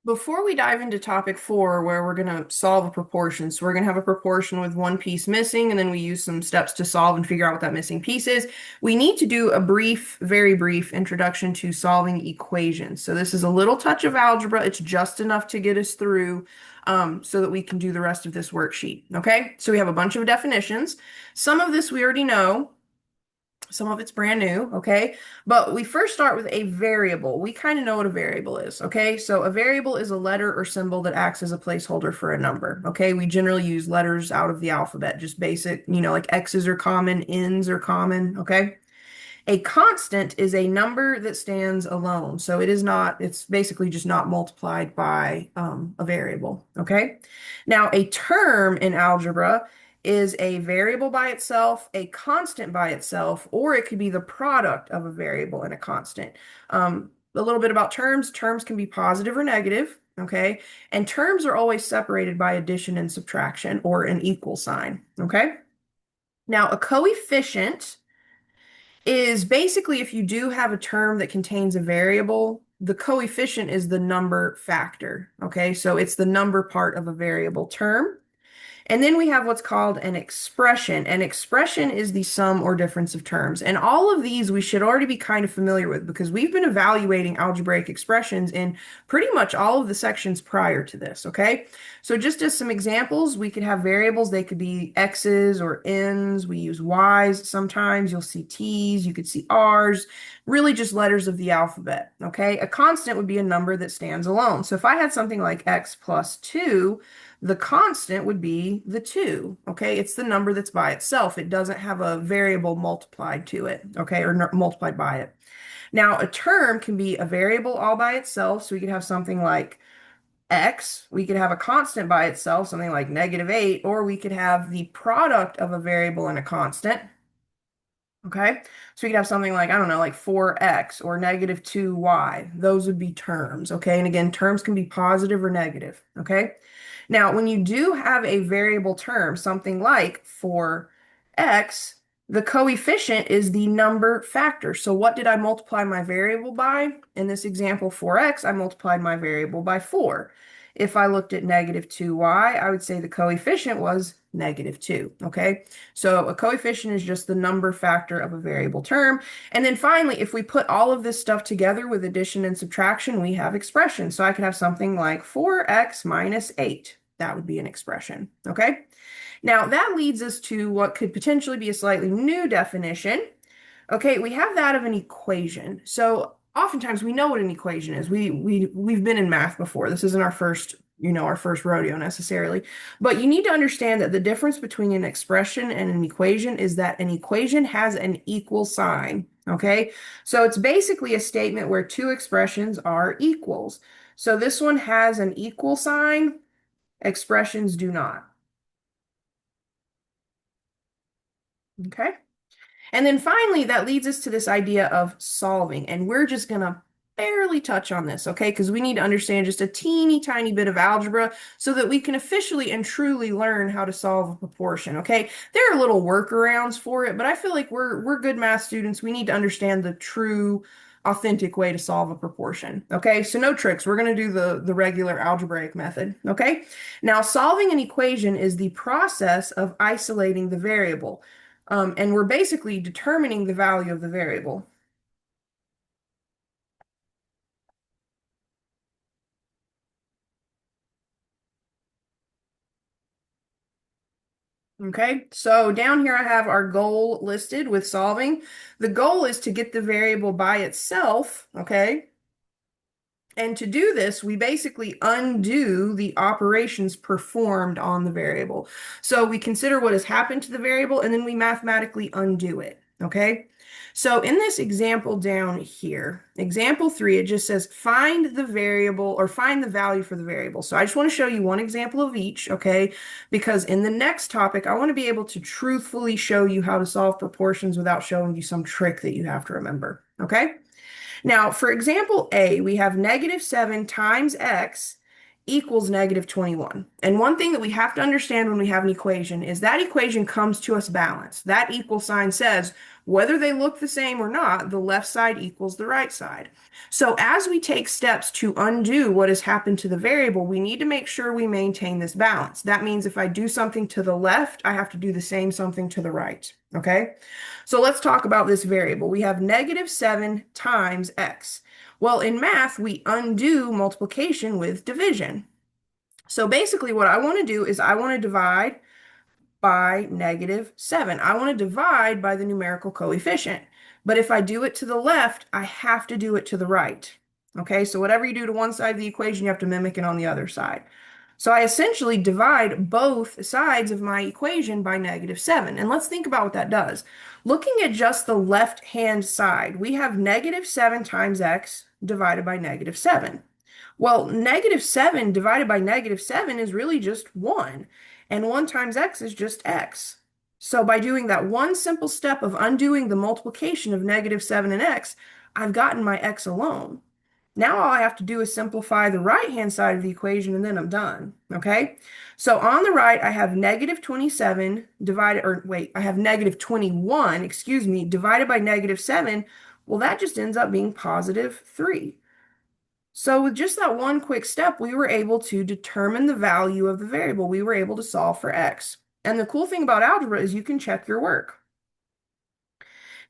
Before we dive into topic four, where we're going to solve a proportion, so we're going to have a proportion with one piece missing, and then we use some steps to solve and figure out what that missing piece is. We need to do a brief, very brief introduction to solving equations. So this is a little touch of algebra. It's just enough to get us through so that we can do the rest of this worksheet. Okay, so we have a bunch of definitions. Some of this we already know. Some of it's brand new, okay? But we first start with a variable. We kind of know what a variable is, okay? So a variable is a letter or symbol that acts as a placeholder for a number, okay? We generally use letters out of the alphabet, just basic, like X's are common, N's are common, okay? A constant is a number that stands alone. So it's basically just not multiplied by a variable, okay? Now, a term in algebra is a variable by itself, a constant by itself, or it could be the product of a variable and a constant. A little bit about terms. Terms can be positive or negative, okay? And terms are always separated by addition and subtraction or an equal sign, okay? Now, a coefficient is basically if you do have a term that contains a variable, the coefficient is the number factor, okay? So it's the number part of a variable term. And then we have what's called an expression. An expression is the sum or difference of terms. And all of these we should already be kind of familiar with because we've been evaluating algebraic expressions in pretty much all of the sections prior to this, okay? So just as some examples, we could have variables. They could be X's or N's. We use Y's sometimes. You'll see T's. You could see R's. Really just letters of the alphabet, okay? A constant would be a number that stands alone. So if I had something like X plus 2, the constant would be the 2, okay? It's the number that's by itself. It doesn't have a variable multiplied to it, okay, or multiplied by it. Now, a term can be a variable all by itself, so we could have something like x. We could have a constant by itself, something like -8, or we could have the product of a variable and a constant, okay? So we could have something like, I don't know, like 4x or -2y. Those would be terms, okay? And again, terms can be positive or negative, okay? Now, when you do have a variable term, something like for x, the coefficient is the number factor. So what did I multiply my variable by? In this example, for x, I multiplied my variable by 4. If I looked at -2y, I would say the coefficient was -2, okay? So a coefficient is just the number factor of a variable term. And then finally, if we put all of this stuff together with addition and subtraction, we have expressions. So I could have something like 4x minus 8. That would be an expression, okay? Now that leads us to what could potentially be a slightly new definition. Okay, we have that of an equation. So oftentimes we know what an equation is. We've been in math before. This isn't our first rodeo necessarily. But you need to understand that the difference between an expression and an equation is that an equation has an equal sign. Okay, so it's basically a statement where two expressions are equals. So this one has an equal sign, expressions do not. Okay. And then finally, that leads us to this idea of solving. And we're just going to barely touch on this, okay? Because we need to understand just a teeny tiny bit of algebra so that we can officially and truly learn how to solve a proportion, okay? There are little workarounds for it, but I feel like we're good math students. We need to understand the true, authentic way to solve a proportion, okay? So no tricks. We're going to do the regular algebraic method, okay? Now, solving an equation is the process of isolating the variable. And we're basically determining the value of the variable. Okay, so down here I have our goal listed with solving. The goal is to get the variable by itself, okay? And to do this, we basically undo the operations performed on the variable. So we consider what has happened to the variable and then we mathematically undo it, okay? So in this example down here, example 3, it just says find the variable or find the value for the variable. So I just want to show you one example of each, okay? Because in the next topic, I want to be able to truthfully show you how to solve proportions without showing you some trick that you have to remember, okay? Now, for example A, we have -7 times x equals -21. And one thing that we have to understand when we have an equation is that equation comes to us balanced. That equal sign says Whether they look the same or not, the left side equals the right side. So as we take steps to undo what has happened to the variable, we need to make sure we maintain this balance. That means if I do something to the left, I have to do the same something to the right, okay? So let's talk about this variable. We have -7 times x. Well, in math, we undo multiplication with division. So basically what I want to do is I want to divide by -7. I want to divide by the numerical coefficient. But if I do it to the left, I have to do it to the right. Okay, so whatever you do to one side of the equation, you have to mimic it on the other side. So I essentially divide both sides of my equation by -7. And let's think about what that does. Looking at just the left-hand side, we have -7 times x divided by -7. Well, -7 divided by -7 is really just 1. And 1 times x is just x. So by doing that one simple step of undoing the multiplication of -7 and x, I've gotten my x alone. Now all I have to do is simplify the right-hand side of the equation and then I'm done, okay? So on the right, I have -27 divided, or wait, I have -21, excuse me, divided by -7. Well, that just ends up being +3. So with just that one quick step, we were able to determine the value of the variable. We were able to solve for x. And the cool thing about algebra is you can check your work.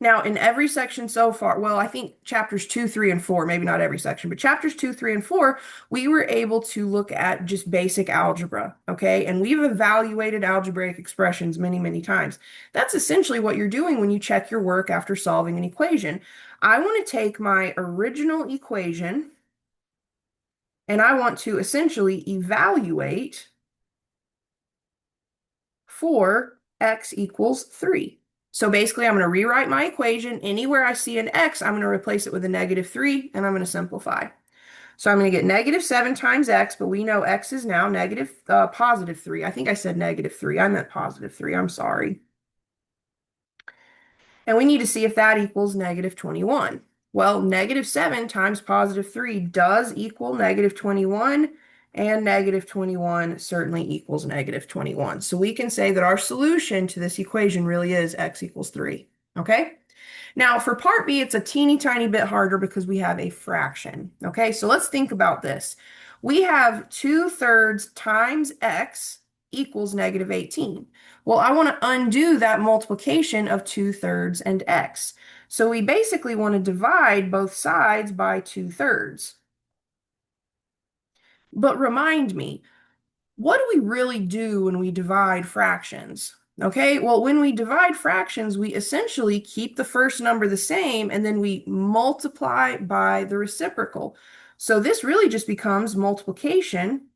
Now, in every section so far, well, I think chapters 2, 3, and 4, maybe not every section, but chapters 2, 3, and 4, we were able to look at just basic algebra, okay? And we've evaluated algebraic expressions many, many times. That's essentially what you're doing when you check your work after solving an equation. I want to take my original equation and I want to essentially evaluate for x equals 3. So basically, I'm going to rewrite my equation. Anywhere I see an x, I'm going to replace it with a -3, and I'm going to simplify. So I'm going to get -7 times x, but we know x is now +3. I think I said -3. I meant +3. I'm sorry. And we need to see if that equals -21. Well, -7 times +3 does equal -21, and -21 certainly equals -21. So we can say that our solution to this equation really is x equals 3, okay? Now for part B, it's a teeny tiny bit harder because we have a fraction, okay? So let's think about this. We have 2/3 times x equals -18. Well, I want to undo that multiplication of 2/3 and x. So we basically want to divide both sides by 2/3. But remind me, what do we really do when we divide fractions? Okay, well, when we divide fractions, we essentially keep the first number the same and then we multiply by the reciprocal. So this really just becomes multiplication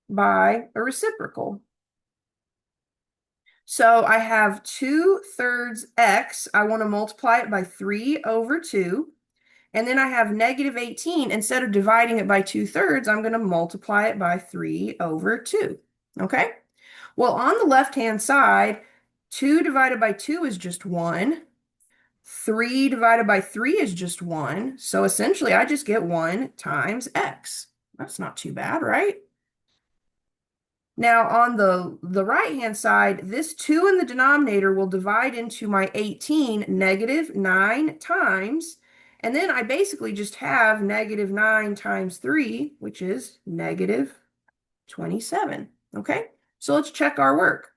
by a reciprocal. So I have 2/3 x. I want to multiply it by 3/2. And then I have -18. Instead of dividing it by 2/3, I'm going to multiply it by 3/2. Okay? Well, on the left-hand side, 2 divided by 2 is just 1. 3 divided by 3 is just 1. So essentially, I just get 1 times x. That's not too bad, right? Now, on the right-hand side, this 2 in the denominator will divide into my 18 -9 times. And then I basically just have -9 times 3, which is -27. Okay, so let's check our work.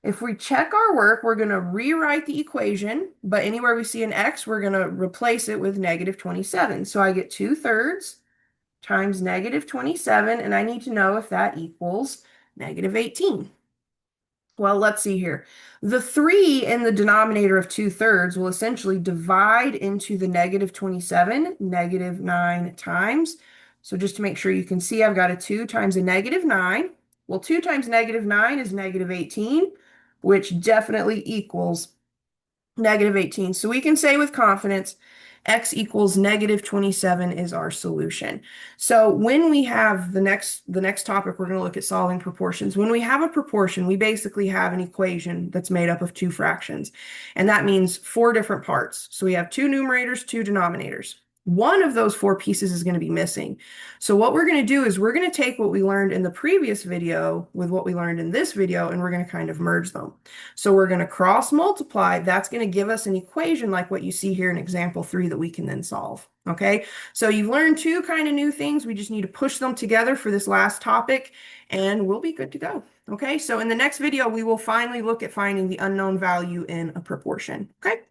If we check our work, we're going to rewrite the equation, but anywhere we see an x, we're going to replace it with -27. So I get 2/3 times -27, and I need to know if that equals -18. Well, let's see here. The 3 in the denominator of 2/3 will essentially divide into the -27, -9 times. So just to make sure you can see, I've got a 2 times a -9. Well, 2 times -9 is -18, which definitely equals -18. So we can say with confidence, x equals -27 is our solution. So when we have the next topic, we're going to look at solving proportions. When we have a proportion, we basically have an equation that's made up of two fractions. And that means 4 different parts. So we have 2 numerators, 2 denominators. One of those four pieces is going to be missing. So what we're going to do is we're going to take what we learned in the previous video with what we learned in this video, and we're going to kind of merge them. So we're going to cross multiply. That's going to give us an equation like what you see here in example 3 that we can then solve. Okay, so you've learned two kind of new things. We just need to push them together for this last topic, and we'll be good to go. Okay, so in the next video, we will finally look at finding the unknown value in a proportion. Okay.